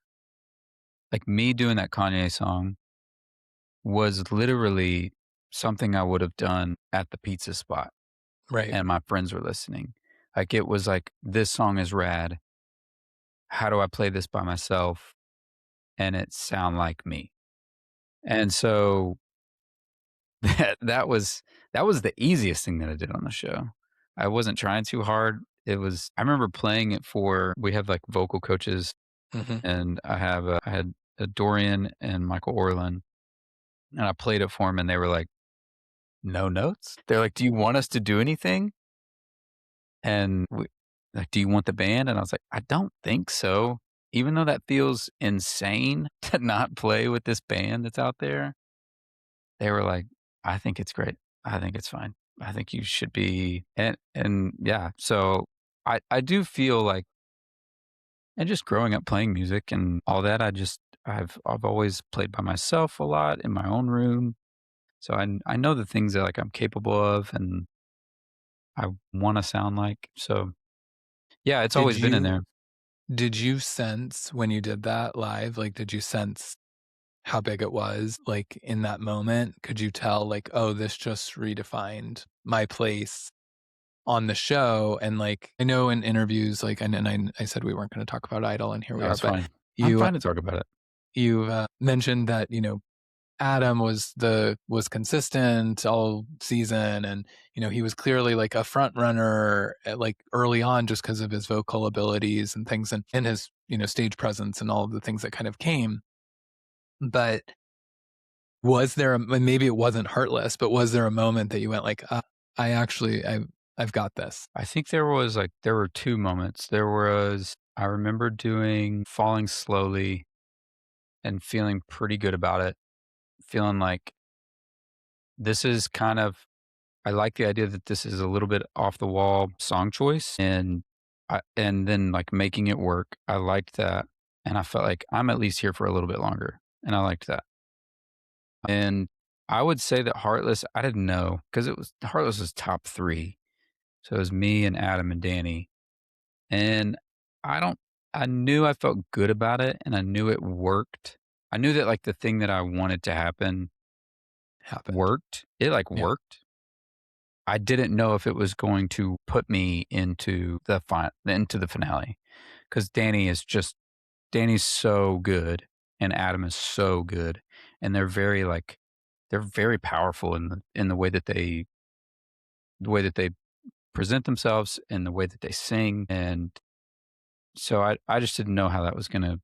like, me doing that Kanye song was literally something I would have done at the pizza spot, Right. and my friends were listening. Like, it was like, "This song is rad. How do I play this by myself and it sound like me?" And so that was the easiest thing that I did on the show. I wasn't trying too hard. It was I remember playing it for we have, like, vocal coaches, Hmm. and I had, Dorian and Michael Orland, and I played it for 'em, and they were like, "No notes?" They're like, "Do you want us to do anything?" And we like, "Do you want the band?" And I was like, "I don't think so." Even though that feels insane to not play with this band that's out there, they were like, "I think it's great. I think it's fine. I think you should be" and yeah, so I do feel like and just growing up playing music and all that, I've always played by myself a lot in my own room. So I know the things that, like, I'm capable of and I wanna sound like. So, yeah, it's Did always been in you there. did you sense when you did that live? Like, did you sense how big it was, like, in that moment? Could you tell, like, "Oh, this just redefined my place on the show," and, like, I know in interviews, like, and I said we weren't gonna talk about Idol, and here we No, are, it's but fine. I'm you fine to talk about it. mentioned that, Adam was consistent all season, and, he was clearly, like, a front runner, like, early on just because of his vocal abilities and things and his, stage presence and all of the things that kind of came. But was there a maybe it wasn't Heartless, but was there a moment that you went like, I actually I've got this." I think there were 2 moments. There was I remember doing Falling Slowly and feeling pretty good about it, feeling like this is kind of I like the idea that this is a little bit off the wall song choice and then, like, making it work. I liked that, and I felt like I'm at least here for a little bit longer, and I liked that. And I would say that Heartless, I didn't know because it was Heartless was top 3. So it was me and Adam and Danny. And I don't I knew I felt good about it and I knew it worked. I knew that like the thing that I wanted to happen Happened. worked. It like Yeah. worked. I didn't know if it was going to put me into the finale because Danny's so good and Adam is so good, and they're very powerful in the way that they present themselves and the way that they sing, and so I just didn't know how that was gonna.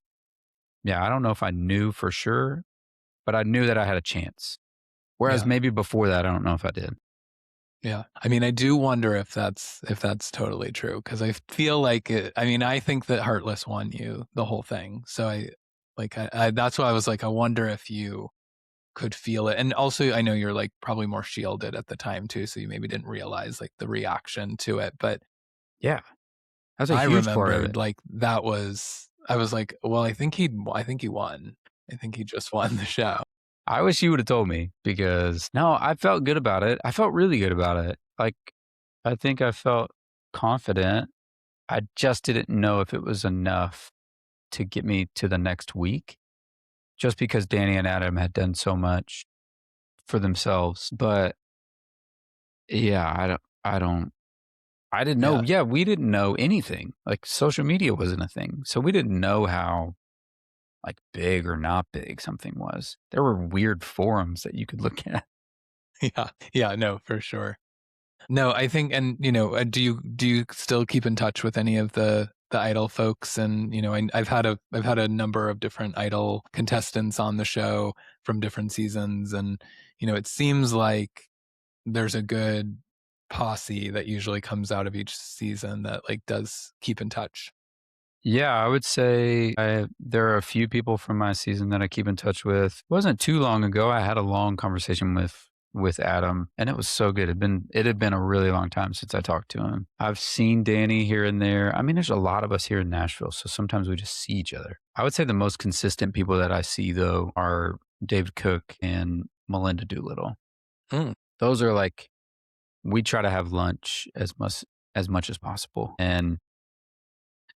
Yeah, I don't know if I knew for sure, but I knew that I had a chance. Whereas Yeah. maybe before that, I don't know if I did. Yeah. I mean, I do wonder if that's totally true because I feel like I mean, I think that Heartless won you the whole thing. So I that's why I was like, I wonder if you could feel it. And also, I know you're like probably more shielded at the time too, so you maybe didn't realize like the reaction to it. But Yeah, that's a I huge part of remembered it. like I was like, well, I think he won. I think he just won the show. I wish you would have told me because no, I felt good about it. I felt really good about it. Like, I think I felt confident. I just didn't know if it was enough to get me to the next week just because Danny and Adam had done so much for themselves. But yeah, I didn't know. Yeah. Yeah, we didn't know anything. Like social media wasn't a thing. So we didn't know how like big or not big something was. There were weird forums that you could look at. Yeah. Yeah, no, for sure. No, I think, and you know, do you still keep in touch with any of the Idol folks? And you know, I've had a number of different Idol contestants on the show from different seasons, and you know, it seems like there's a good posse that usually comes out of each season that like does keep in touch. Yeah, I would say there are a few people from my season that I keep in touch with. It wasn't too long ago. I had a long conversation with Adam, and it was so good. It had been a really long time since I talked to him. I've seen Danny here and there. I mean, there's a lot of us here in Nashville, so sometimes we just see each other. I would say the most consistent people that I see though are David Cook and Melinda Doolittle. Mm, Those are like we try to have lunch as much as possible, and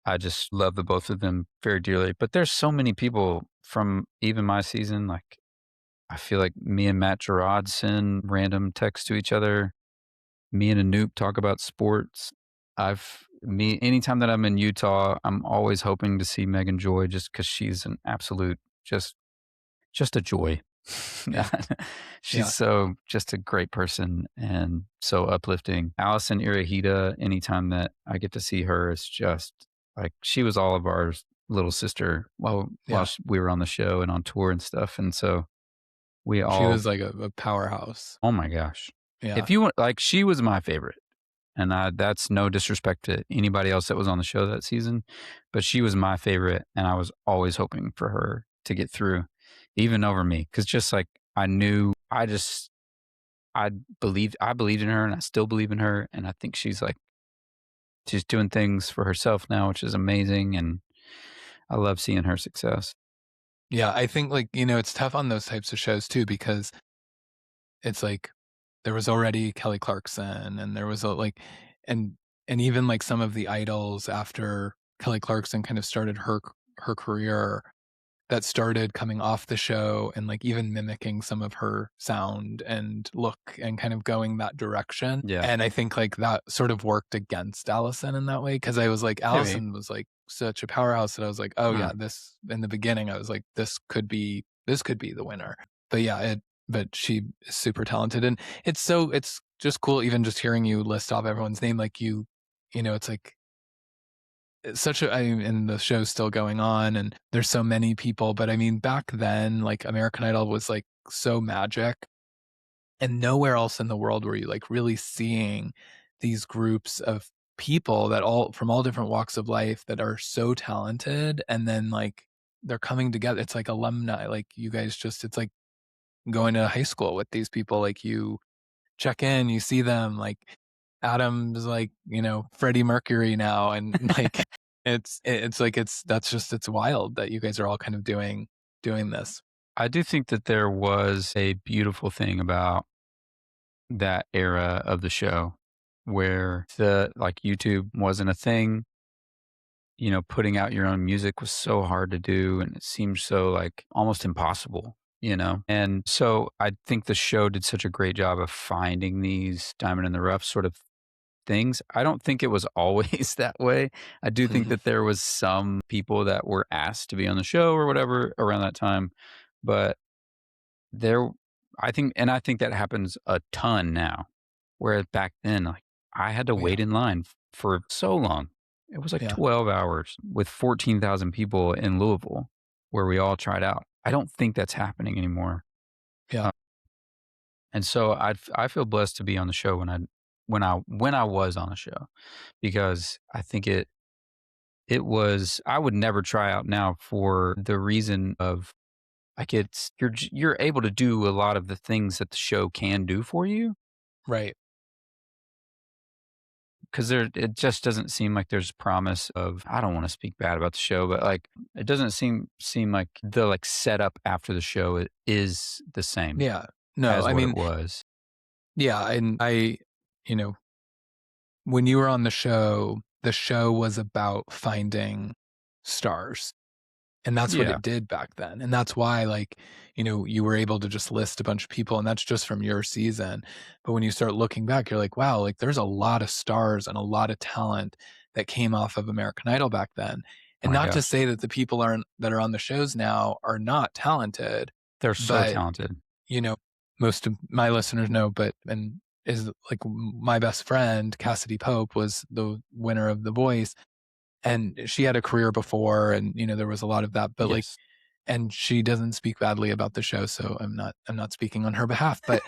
I just love the both of them very dearly. But there's so many people from even my season. Like I feel like me and Matt Gerard send random texts to each other. Me and Anoop talk about sports. Anytime that I'm in Utah, I'm always hoping to see Megan Joy just because she's an absolute just just a joy. yeah, She's yeah, so just a great person and so uplifting. Allison Irahita, anytime that I get to see her, is just like she was all of our little sister yeah. we were on the show and on tour and stuff. And so we She all, was like a powerhouse. oh my gosh, Yeah, if you want, like, she was my favorite. And that's no disrespect to anybody else that was on the show that season, but she was my favorite, and I was always hoping for her to get through, even over me. Because just like I knew, I believed in her, and I still believe in her, and I think she's doing things for herself now, which is amazing, and I love seeing her success. yeah. I think like you know, it's tough on those types of shows too because it's like there was already Kelly Clarkson and there was a like and and even like some of the idols after Kelly Clarkson kind of started her career that started coming off the show and like even mimicking some of her sound and look and kind of going that direction. Yeah, And I think like that sort of worked against Allison in that way because I was like maybe. Allison was like such a powerhouse that I was like, oh Huh. yeah, this in the beginning I was like this could be the winner. But yeah, but she is super talented and it's just cool even just hearing you list off everyone's name like you know it's like it's such a and the show's still going on and there's so many people, but I mean back then like American Idol was like so magic and nowhere else in the world were you like really seeing these groups of people that all from all different walks of life that are so talented and then like they're coming together. It's like alumni, like you guys just it's like going to high school with these people. Like you check in, you see them like Adam's like, you know, Freddie Mercury now and like it's like that's just it's wild that you guys are all kind of doing this. I do think that there was a beautiful thing about that era of the show where the like YouTube wasn't a thing. You know, putting out your own music was so hard to do and it seemed so like almost impossible, you know? And so I think the show did such a great job of finding these diamond in the rough sort of things. I don't think it was always that way. I do think that there was some people that were asked to be on the show or whatever around that time, but there I think that happens a ton now, whereas back then, like, I had to Oh, yeah. wait in line for so long. It was like Yeah. 12 hours with 14,000 people in Louisville where we all tried out. I don't think that's happening anymore. Yeah. Uh, and so I feel blessed to be on the show when I was on the show because I think it was I would never try out now for the reason of like you're able to do a lot of the things that the show can do for you Right. because there it just doesn't seem like there's promise of I don't want to speak bad about the show, but like it doesn't seem like the like setup after the show is the same Yeah. No, as I what it mean, was. yeah, and you know, when you were on the show was about finding stars. And that's what Yeah, it did back then. And that's why, like, you were able to just list a bunch of people, and that's just from your season. But when you start looking back, you're like, wow, like there's a lot of stars and a lot of talent that came off of American Idol back then. oh And my not to gosh, say that the people that are on the shows now are not talented, they're so but talented. you know, most of my listeners know, but and is like my best friend, Cassidy Pope, was the winner of The Voice. And she had a career before, and there was a lot of that. But like, Yes. and she doesn't speak badly about the show, so I'm not speaking on her behalf. But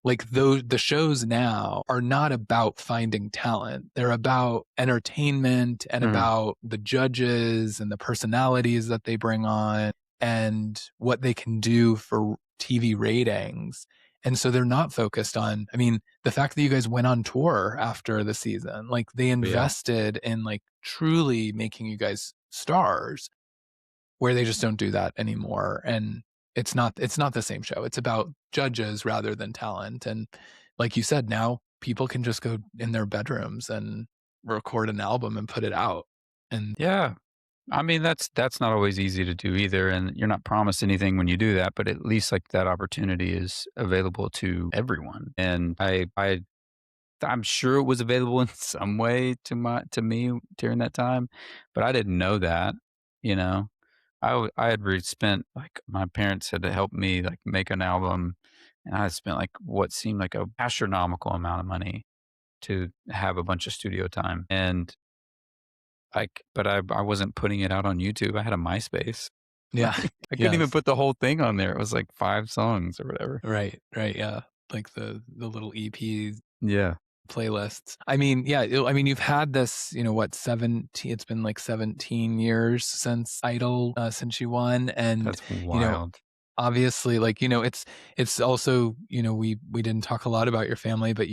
like the shows now are not about finding talent. They're about entertainment and Mhm. about the judges and the personalities that they bring on and what they can do for TV ratings. And so they're not focused on, I mean, the fact that you guys went on tour after the season, like they Yeah. invested in like truly making you guys stars where they just don't do that anymore. And it's not the same show. It's about judges rather than talent. And like you said, now people can just go in their bedrooms and record an album and put it out. And Yeah. I mean, that's not always easy to do either, and you're not promised anything when you do that, but at least like that opportunity is available to everyone. And I'm sure it was available in some way to me during that time, but I didn't know that, you know. I had spent like my parents had to help me like make an album, and I had spent like what seemed like a astronomical amount of money to have a bunch of studio time. And but I wasn't putting it out on YouTube. I had a MySpace. yeah, Like, I couldn't even yes, put the whole thing on there. It was like 5 songs or whatever. right, right, yeah, like the little EP Yeah, playlists. I mean, yeah, I mean, you've had this, what, 17, it's been like 17 years since Idol, since you won. And, that's you know, wild. obviously, like, it's also, we didn't talk a lot about your family, but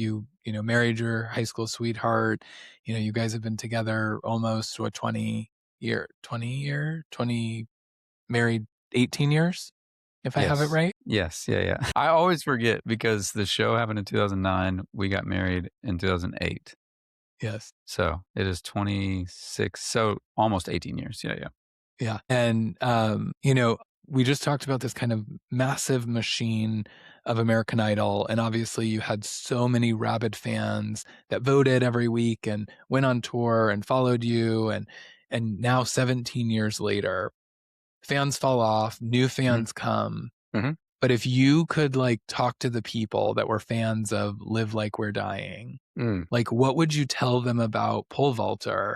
married your high school sweetheart. You guys have been together almost, what, 20 married 18 years, if I have it Yes. right? Yes, yeah, yeah. I always forget because the show happened in 2009, we got married in 2008. Yes. So, it is 26, so almost 18 years. Yeah, yeah. Yeah. And, we just talked about this kind of massive machine of American Idol. And obviously, you had so many rabid fans that voted every week and went on tour and followed you. And now, 17 years later, fans fall off, new Mhm, fans come. mhm, But if you could like talk to the people that were fans of Live Like We're Dying, mm. like what would you tell them about Pole Vaulter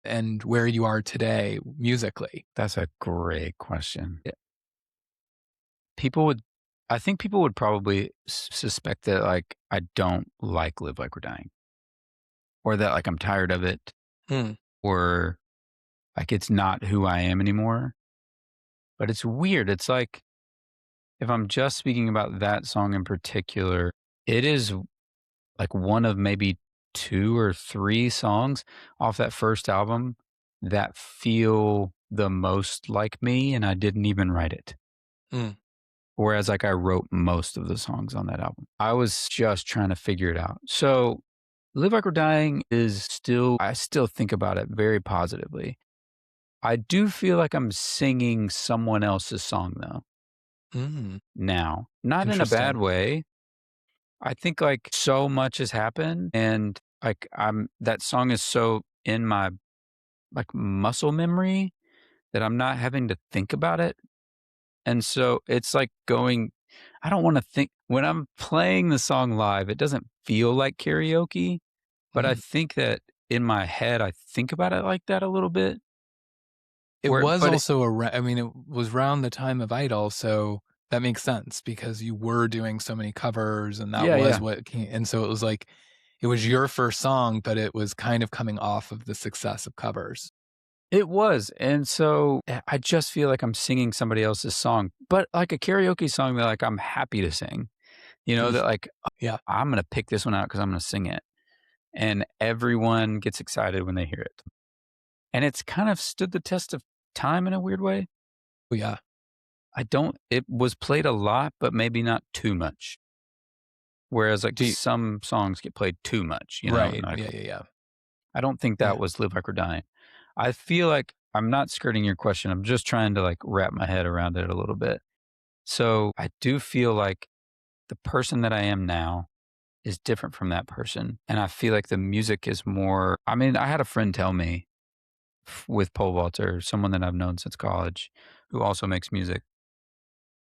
and where you are today musically? That's a great question. People would I think people would probably suspect that, like, I don't like Live Like We're Dying, or that, like, I'm tired of it, Hmm. or, like, it's not who I am anymore. But it's weird. It's like, if I'm just speaking about that song in particular, it is, like, one of maybe 2 or 3 songs off that first album that feel the most like me, and I didn't even write it. Hmm. Whereas, like, I wrote most of the songs on that album. I was just trying to figure it out. So, Live Like We're Dying is still I still think about it very positively. I do feel like I'm singing someone else's song, though, Mm, now. Not in a bad interesting. way. I think, like, so much has happened, and like, that song is so in my, like, muscle memory that I'm not having to think about it, and so it's like going I don't wanna think when I'm playing the song live, it doesn't feel like karaoke, but I Mm. think that in my head, I think about it like that a little bit, It where was but it also I mean, it was around the time of Idol, so that makes sense because you were doing so many covers and that Yeah, was yeah. what came and so it was like it was your first song, but it was kind of coming off of the success of covers. It was, and so, I just feel like I'm singing somebody else's song, but like a karaoke song that, like, I'm happy to sing, that, like, Yeah. I'm gonna pick this one out because 'cause I'm gonna sing it, and everyone gets excited when they hear it, and it's kind of stood the test of time in a weird way. Oh, yeah. I don't it was played a lot, but maybe not too much, whereas, like, Do you some songs get played too much, and, right. like, Yeah, yeah, yeah. I don't think that Yeah. was Live Like We're Dying. I feel like I'm not skirting your question, I'm just trying to, like, wrap my head around it a little bit. So, I do feel like the person that I am now is different from that person, and I feel like the music is more I mean, I had a friend tell me with pole vaulter, someone that I've known since college, who also makes music,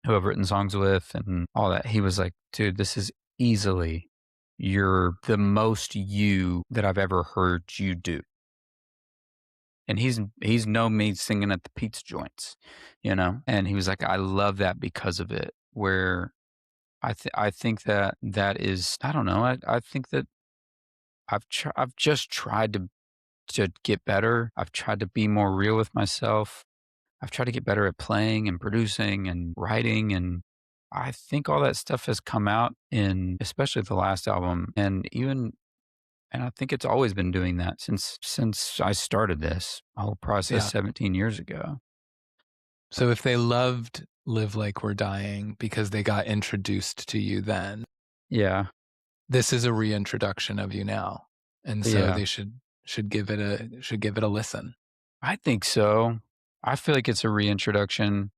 who I've written songs with and all that. He was like, "Dude, this is easily you're the most you that I've ever heard you do." And he's known me singing at the pizza joints, And he was like, "I love that because of it." Where I think that that is I don't know, I think that I've just tried to get better. I've tried to be more real with myself. I've tried to get better at playing and producing and writing, and I think all that stuff has come out in especially the last album, and I think it's always been doing that since I started this whole process Yeah. 17 years ago. So if they loved Live Like We're Dying because they got introduced to you then, Yeah, this is a reintroduction of you now. And so yeah, they should give it a listen. I think so. I feel like it's a reintroduction.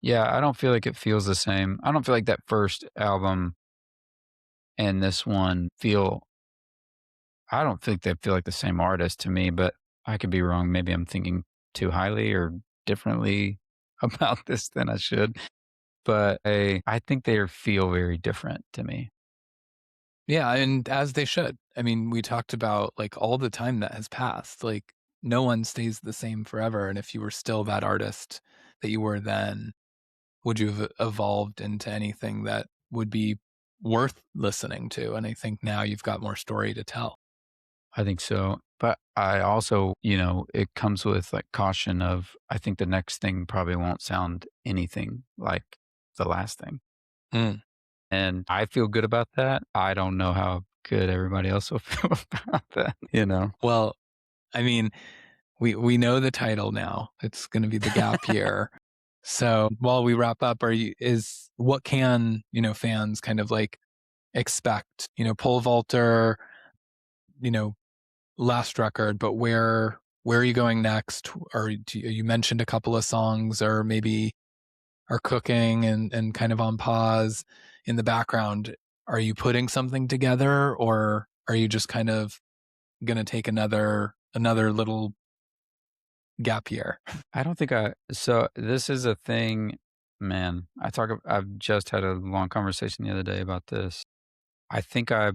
Yeah, I don't feel like it feels the same. I don't feel like that first album and this one feel I don't think they feel like the same artist to me, but I could be wrong. Maybe I'm thinking too highly or differently about this than I should. But I think they feel very different to me. Yeah, and as they should. I mean, we talked about like all the time that has passed. Like no one stays the same forever. And if you were still that artist that you were then, would you have evolved into anything that would be worth listening to? And I think now you've got more story to tell. I think so. But I also, it comes with like caution of I think the next thing probably won't sound anything like the last thing. Mm. And I feel good about that. I don't know how good everybody else will feel about that. Well, I mean, we know the title now. It's going to be the gap year. So while we wrap up, are you is what can fans kind of like expect? Pole vaulter, you know, last record, but where are you going next? Or you mentioned a couple of songs, or maybe are cooking and kind of on pause in the background. Are you putting something together, or are you just kind of going to take another little gap year? I don't think so this is a thing, man. I've just had a long conversation the other day about this. I think I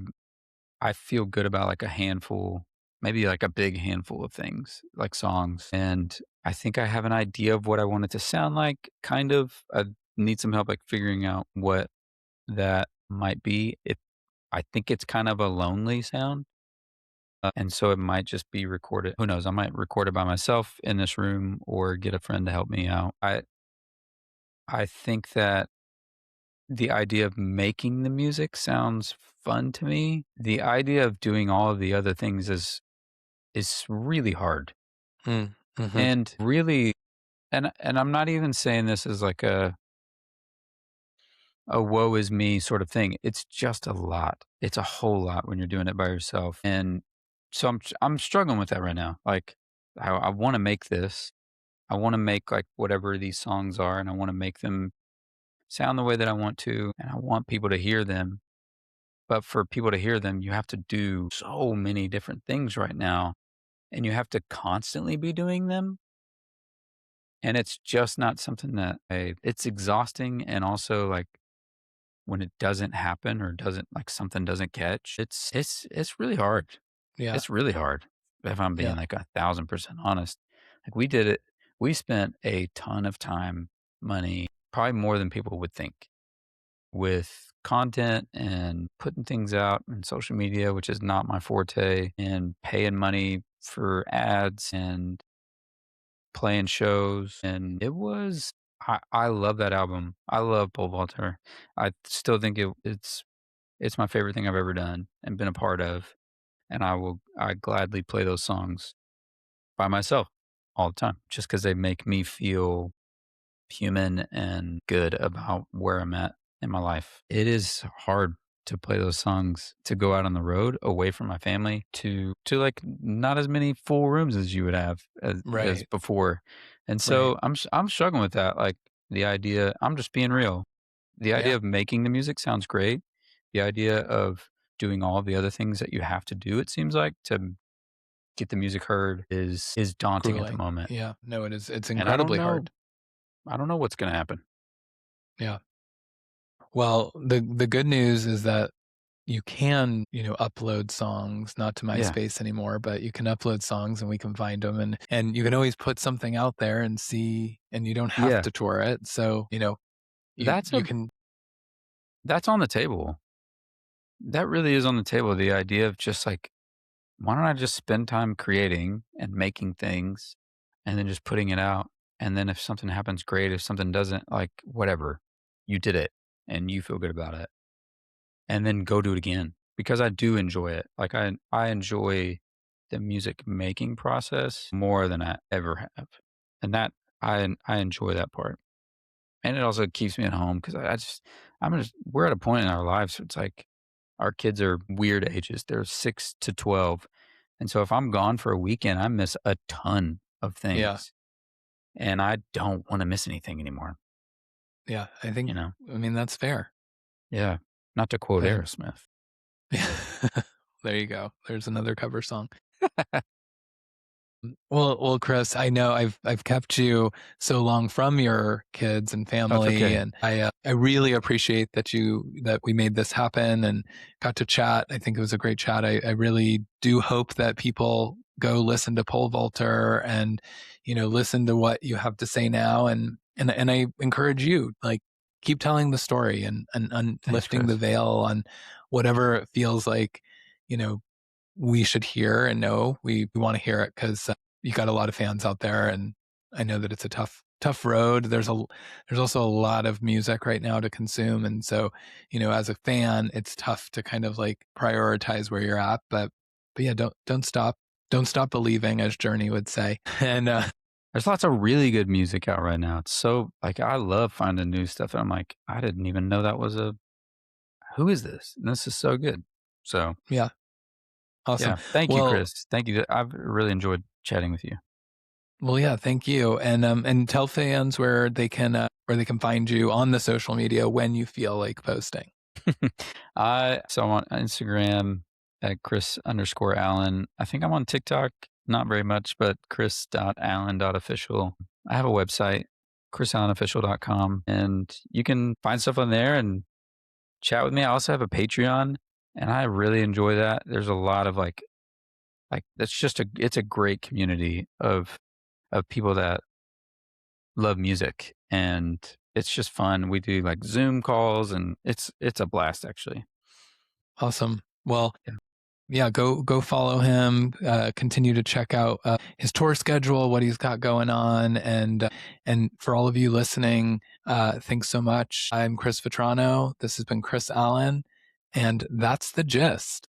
feel good about like a handful, maybe like a big handful of things, like songs. And I think I have an idea of what I want it to sound like, kind of. I need some help like figuring out what that might be. I think it's kind of a lonely sound. And so it might just be recorded. Who knows? I might record it by myself in this room or get a friend to help me out. I think that the idea of making the music sounds fun to me. The idea of doing all of the other things is really hard. Mm, mhm. And really and I'm not even saying this as like a woe is me sort of thing. It's just a lot. It's a whole lot when you're doing it by yourself. And so I'm struggling with that right now. Like I want to make this. I want to make like whatever these songs are and I want to make them sound the way that I want to and I want people to hear them. But for people to hear them, you have to do so many different things right now, and you have to constantly be doing them. And it's just not something that it's exhausting. And also, like, when it doesn't happen or doesn't, like, something doesn't catch, it's really hard. Yeah. It's really hard if I'm being Yeah. like 1,000% honest. Like, we did it. We spent a ton of time, money, probably more than people would think, with content and putting things out on social media, which is not my forte, and paying money for ads and playing shows. And I love that album. I love Pole Vaulter. I still think it's my favorite thing I've ever done and been a part of. And I gladly play those songs by myself all the time just because they make me feel human and good about where I'm at in my life. It is hard to play those songs, to go out on the road away from my family, to like not as many full rooms as you would have as Right. before. And Right. so I'm struggling with that. Like, the idea, I'm just being real. The idea Yeah. of making the music sounds great. The idea of doing all the other things that you have to do, it seems like, to get the music heard is daunting at the Grueling. moment. Yeah. No, it is. It's And incredibly hard. I don't know what's going to happen. Yeah. Well, the good news is that you can, upload songs, not to Yeah. MySpace anymore, but you can upload songs and we can find them, and you can always put something out there and see, and you don't have Yeah. to tour it. So, you That's you a can. that's on the table. That really is on the table. The idea of just like, why don't I just spend time creating and making things and then just putting it out? And then if something happens, great. If something doesn't, like, whatever, you did it and you feel good about it. And then go do it again, because I do enjoy it. Like, I enjoy the music making process more than I ever have. And that I enjoy that part. And it also keeps me at home because we're at a point in our lives where it's like our kids are weird ages. They're 6 to 12. And so if I'm gone for a weekend, I miss a ton of Yeah. things. And I don't want to miss anything anymore, Yeah. you know? I mean, that's fair. Yeah. Not to quote I think. Aerosmith. There you go. There's another cover song. Well, Chris, I know I've kept you so long from your kids and That's family, okay. and I really appreciate that we made this happen and got to chat. I think it was a great chat. I really do hope that people go listen to Pole Vaulter and listen to what you have to say now, and I encourage you, like, keep telling the story and Thanks, lifting the Chris. veil on whatever it feels like. You know, we should hear and know we want to hear it because you got a lot of fans out there, and I know that it's a tough road. There's also a lot of music right now to consume, and so as a fan, it's tough to kind of like prioritize where you're at. But yeah, don't stop believing, as Journey would say. And There's lots of really good music out right now. It's so, like, I love finding new stuff. And I'm like, I didn't even know that was who is this? And this is so good. So, yeah, awesome. yeah. Thank you, Well, Chris. Thank you. I've really enjoyed chatting with you. yeah, thank you, and tell fans where they can find you on the social media when you feel like posting. So I'm on Instagram at Kris_Allen. I think I'm on TikTok, not very much, but Kris.Allen.official. I have a website, KrisAllenOfficial.com, and you can find stuff on there and chat with me. I also have a Patreon, and I really enjoy that. There's a lot of like it's a great community of people that love music, and it's just fun. We do like Zoom calls, and it's a blast, actually. Awesome. Well, Yeah. yeah, go follow him. Continue to check out his tour schedule, what he's got going on, and for all of you listening, thanks so much. I'm Chris Vetrano. This has been Kris Allen, and that's the gist.